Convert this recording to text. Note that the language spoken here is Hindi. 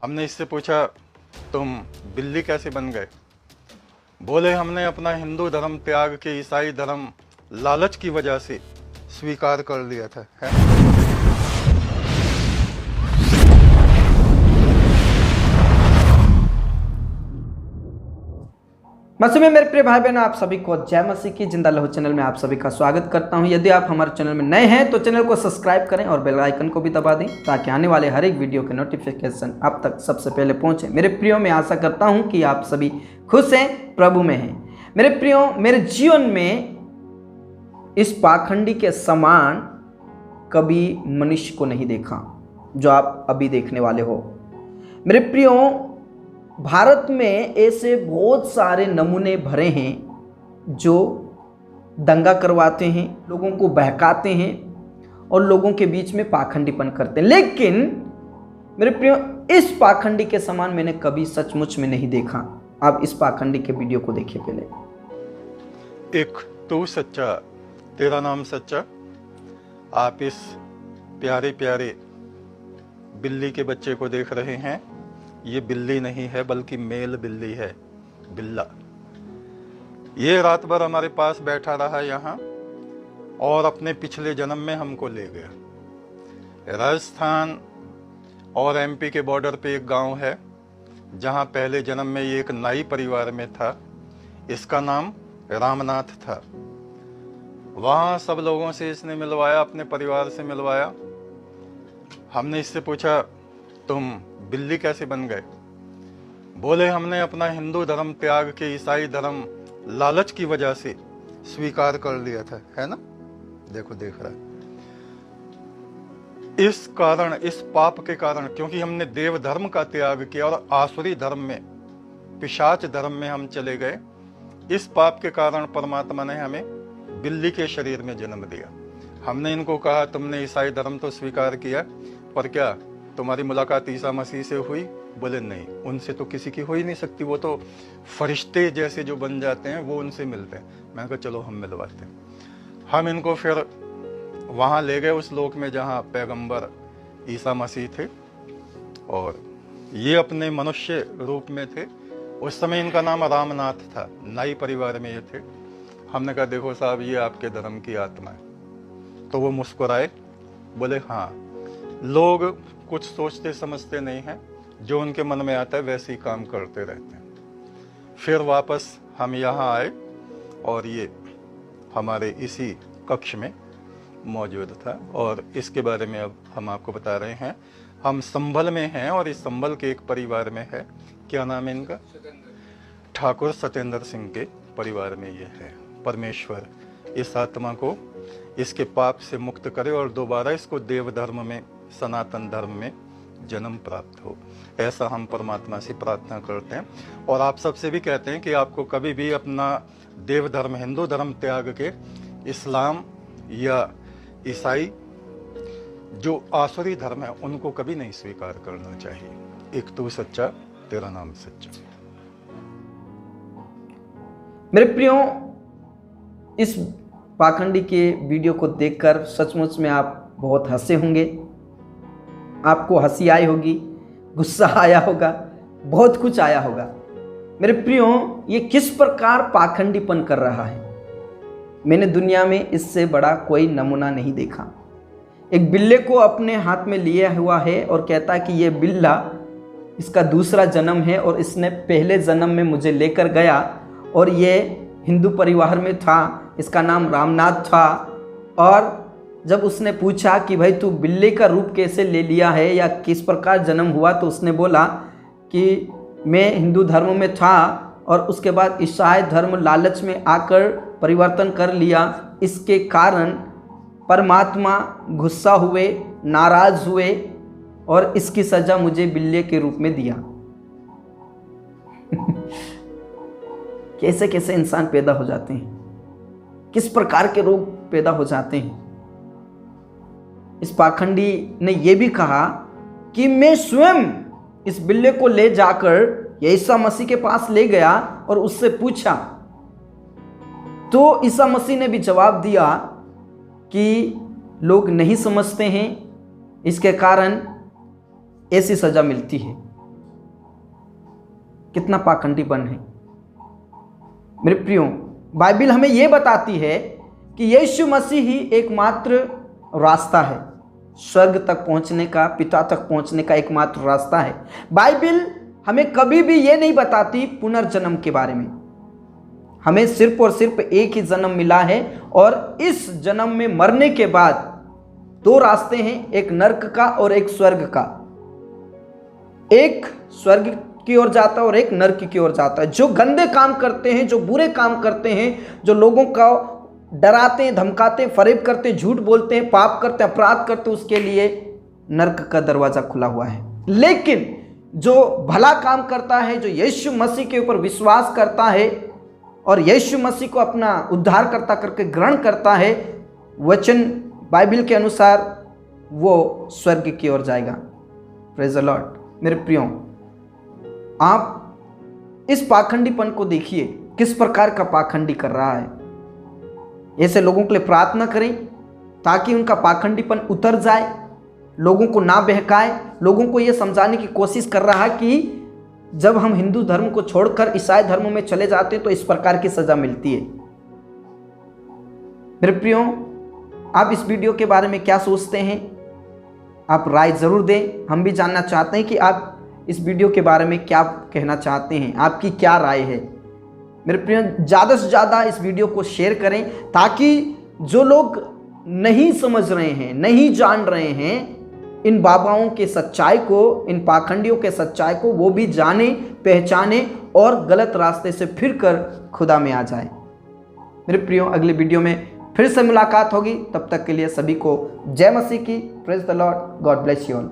हमने इससे पूछा तुम बिल्ली कैसे बन गए? बोले हमने अपना हिंदू धर्म त्याग के ईसाई धर्म लालच की वजह से स्वीकार कर लिया था। है? मसीह में मेरे प्रिय भाई बहनों, आप सभी को जय मसीह की। जिंदा लहू चैनल में आप सभी का स्वागत करता हूं। यदि आप हमारे चैनल में नए हैं तो चैनल को सब्सक्राइब करें और बेल आइकन को भी दबा दें ताकि आने वाले हर एक वीडियो के नोटिफिकेशन आप तक सबसे पहले पहुंचे। मेरे प्रियो, मैं आशा करता हूं कि आप सभी खुश हैं, प्रभु में हैं। मेरे प्रियो, मेरे जीवन में इस पाखंडी के समान कभी मनुष्य को नहीं देखा जो आप अभी देखने वाले हो। मेरे प्रियो, भारत में ऐसे बहुत सारे नमूने भरे हैं जो दंगा करवाते हैं, लोगों को बहकाते हैं और लोगों के बीच में पाखंडीपन करते हैं। लेकिन मेरे प्रियो, इस पाखंडी के समान मैंने कभी सचमुच में नहीं देखा। आप इस पाखंडी के वीडियो को देखिए पहले। एक तू सच्चा, तेरा नाम सच्चा। आप इस प्यारे प्यारे बिल्ली के बच्चे को देख रहे हैं। ये बिल्ली नहीं है बल्कि मेल बिल्ली है, बिल्ला। ये रात भर हमारे पास बैठा रहा यहाँ और अपने पिछले जन्म में हमको ले गया। राजस्थान और एमपी के बॉर्डर पे एक गांव है जहाँ पहले जन्म में ये एक नाई परिवार में था। इसका नाम रामनाथ था। वहाँ सब लोगों से इसने मिलवाया, अपने परिवार से मिलवाया। हमने इससे पूछा तुम बिल्ली कैसे बन गए? बोले हमने अपना हिंदू धर्म त्याग के ईसाई धर्म लालच की वजह से स्वीकार कर लिया था। है ना? देखो, देख रहा है। इस कारण, इस पाप के कारण, क्योंकि हमने देव धर्म का त्याग किया और आसुरी धर्म में, पिशाच धर्म में हम चले गए। इस पाप के कारण परमात्मा ने हमें बिल्ली के शरीर में जन्म दिया। हमने इनको कहा तुमने ईसाई धर्म तो स्वीकार किया, पर क्या तुम्हारी मुलाकात ईसा मसीह से हुई? बोले नहीं, उनसे तो किसी की हो ही नहीं सकती। वो तो फरिश्ते जैसे जो बन जाते हैं वो उनसे मिलते हैं। मैंने कहा चलो हम मिलवाते हैं। हम इनको फिर वहाँ ले गए उस लोक में जहाँ पैगंबर ईसा मसीह थे और ये अपने मनुष्य रूप में थे। उस समय इनका नाम रामनाथ था। नाई परिवार में ये थे। हमने कहा देखो साहब, ये आपके धर्म की आत्मा है। तो वो मुस्कुराए, बोले हाँ, लोग कुछ सोचते समझते नहीं हैं, जो उनके मन में आता है वैसे ही काम करते रहते हैं। फिर वापस हम यहाँ आए और ये हमारे इसी कक्ष में मौजूद था और इसके बारे में अब हम आपको बता रहे हैं। हम संभल में हैं और इस संभल के एक परिवार में है। क्या नाम है इनका? ठाकुर सत्येंद्र सिंह के परिवार में ये है। परमेश्वर इस आत्मा को इसके पाप से मुक्त करे और दोबारा इसको देव धर्म में, सनातन धर्म में जन्म प्राप्त हो। ऐसा हम परमात्मा से प्रार्थना करते हैं और आप सबसे भी कहते हैं कि आपको कभी भी अपना देव धर्म, हिंदू धर्म त्याग के इस्लाम या ईसाई जो आसुरी धर्म है उनको कभी नहीं स्वीकार करना चाहिए। एक तू सच्चा, तेरा नाम सच्चा। मेरे प्रियो, इस पाखंडी के वीडियो को देखकर सचमुच में आप बहुत हंसे होंगे। आपको हंसी आई होगी, गुस्सा आया होगा, बहुत कुछ आया होगा। मेरे प्रियो, ये किस प्रकार पाखंडीपन कर रहा है। मैंने दुनिया में इससे बड़ा कोई नमूना नहीं देखा। एक बिल्ले को अपने हाथ में लिया हुआ है और कहता है कि ये बिल्ला इसका दूसरा जन्म है और इसने पहले जन्म में मुझे लेकर गया और ये हिंदू परिवार में था, इसका नाम रामनाथ था। और जब उसने पूछा कि भाई तू बिल्ली का रूप कैसे ले लिया है या किस प्रकार जन्म हुआ, तो उसने बोला कि मैं हिंदू धर्म में था और उसके बाद ईसाई धर्म लालच में आकर परिवर्तन कर लिया। इसके कारण परमात्मा गुस्सा हुए, नाराज हुए और इसकी सजा मुझे बिल्ली के रूप में दिया। कैसे कैसे इंसान पैदा हो जाते हैं, किस प्रकार के रोग पैदा हो जाते हैं। इस पाखंडी ने यह भी कहा कि मैं स्वयं इस बिल्ले को ले जाकर ईसा मसीह के पास ले गया और उससे पूछा, तो ईसा मसीह ने भी जवाब दिया कि लोग नहीं समझते हैं, इसके कारण ऐसी सजा मिलती है। कितना पाखंडीपन है। मेरे प्रियो, बाइबल हमें यह बताती है कि यीशु मसीह ही एकमात्र रास्ता है स्वर्ग तक पहुंचने का, पिता तक पहुंचने का एकमात्र रास्ता है। बाइबल हमें कभी भी ये नहीं बताती पुनर्जन्म के बारे में। हमें सिर्फ और सिर्फ एक ही जन्म मिला है और इस जन्म में मरने के बाद दो रास्ते हैं, एक नरक का और एक स्वर्ग का। एक स्वर्ग की ओर जाता है और एक नरक की ओर जाता है। जो गंदे काम करते हैं, जो बुरे काम करते हैं, जो लोगों का डराते हैं, धमकाते हैं, फरेब करते हैं, झूठ बोलते हैं, पाप करते हैं, अपराध करते हैं, उसके लिए नरक का दरवाजा खुला हुआ है। लेकिन जो भला काम करता है, जो यीशु मसीह के ऊपर विश्वास करता है और यीशु मसीह को अपना उद्धारकर्ता करके ग्रहण करता है, वचन बाइबल के अनुसार वो स्वर्ग की ओर जाएगा। Praise the Lord. मेरे प्रियो, आप इस पाखंडीपन को देखिए, किस प्रकार का पाखंडी कर रहा है। ऐसे लोगों के लिए प्रार्थना करें ताकि उनका पाखंडीपन उतर जाए, लोगों को ना बहकाए, लोगों को यह समझाने की कोशिश कर रहा है कि जब हम हिंदू धर्म को छोड़कर ईसाई धर्म में चले जाते हैं तो इस प्रकार की सजा मिलती है। मेरे प्रियो, आप इस वीडियो के बारे में क्या सोचते हैं? आप राय जरूर दें। हम भी जानना चाहते हैं कि आप इस वीडियो के बारे में क्या कहना चाहते हैं, आपकी क्या राय है। मेरे प्रियो, ज़्यादा से ज़्यादा इस वीडियो को शेयर करें ताकि जो लोग नहीं समझ रहे हैं, नहीं जान रहे हैं इन बाबाओं के सच्चाई को, इन पाखंडियों के सच्चाई को, वो भी जाने, पहचाने और गलत रास्ते से फिर कर खुदा में आ जाए। मेरे प्रियो, अगले वीडियो में फिर से मुलाकात होगी। तब तक के लिए सभी को जय मसीह की। Praise the Lord. God bless you all.